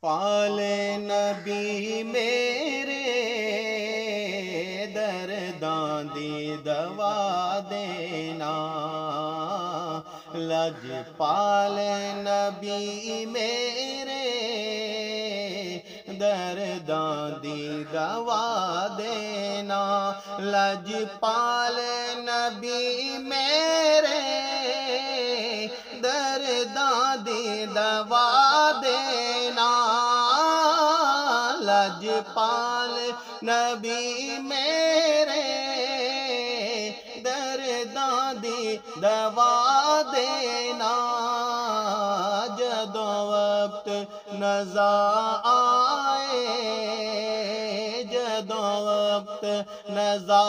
پالے نبی میرے درداں دی دوا دینا، لج پالے نبی میرے درداں دی دوا دینا، لج پالے نبی میرے درداں دی دوا دینا، لج پال نبی میرے درداں دی دوا دینا، جدوں وقت نزا آئے، جدوں وقت نزا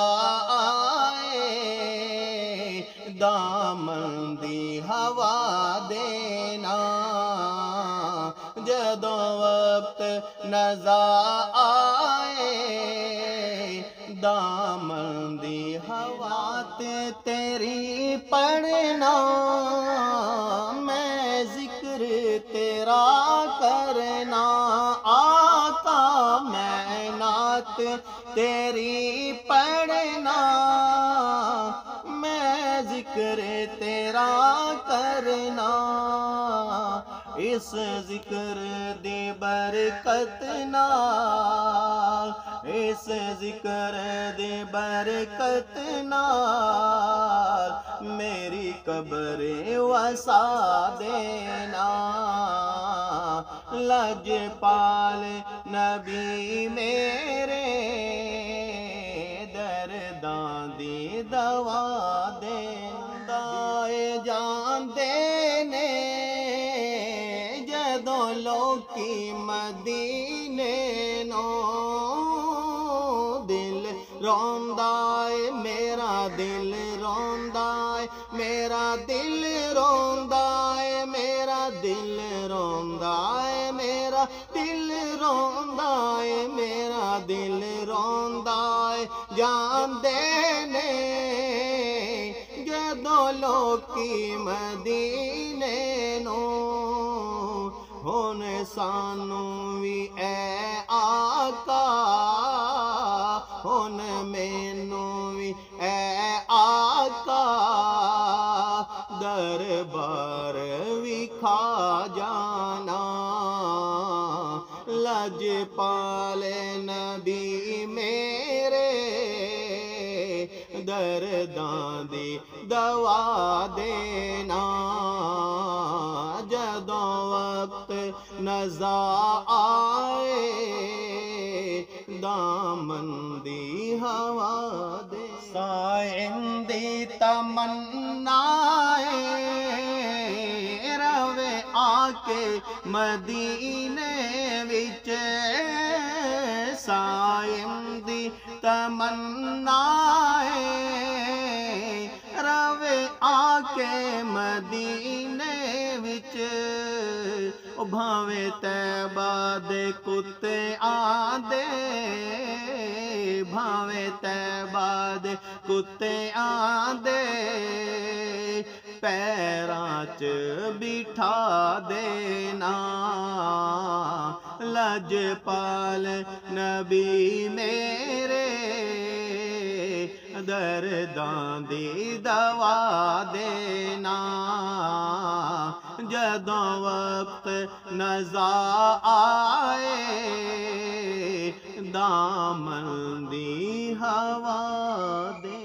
آئے، دامن دی ہوا دینا، جدوں وقت نزا آئے، دامن دی ہوا تیری پڑھنا، میں ذکر تیرا کرنا، آقا میں نعت تیری پڑھنا، میں ذکر تیرا کرنا، اس ذکر دی برکت نال، اس ذکر دی برکت نال میری قبر وسا دینا، لج پال نبی میرے درداں دی دوا دینا، جاندے نے جدوں لوکی مدینے نو، دل روندا اے میرا دل روندا اے، میرا دل روندا اے، میرا دل روندا اے، میرا دل روندا اے، میرا دل روندا اے، جاندے نے جدوں لوکی مدینے نو، ہن سانوں وی اے آقا، ہن مینوں وی اے آقا، دربار وکھا جانا، لج پالے نبی میرے درداں دی دوا دینا، جدوں وقت نزا آئے، دامن دی ہوا دے، سائن دی تمنا اے، روے آ کے مدینے وچ، سائن دی تمنا اے، روے آ کے مدینے وچ، بھاویں طیبہ دے کتے آندے، بھاویں طیبہ دے کتے آندے، پیراں چ بٹھا دینا، لج پال نبی میرے درداں دی دوا دینا، جدوں وقت نزا آئے، دامن دی ہوا دے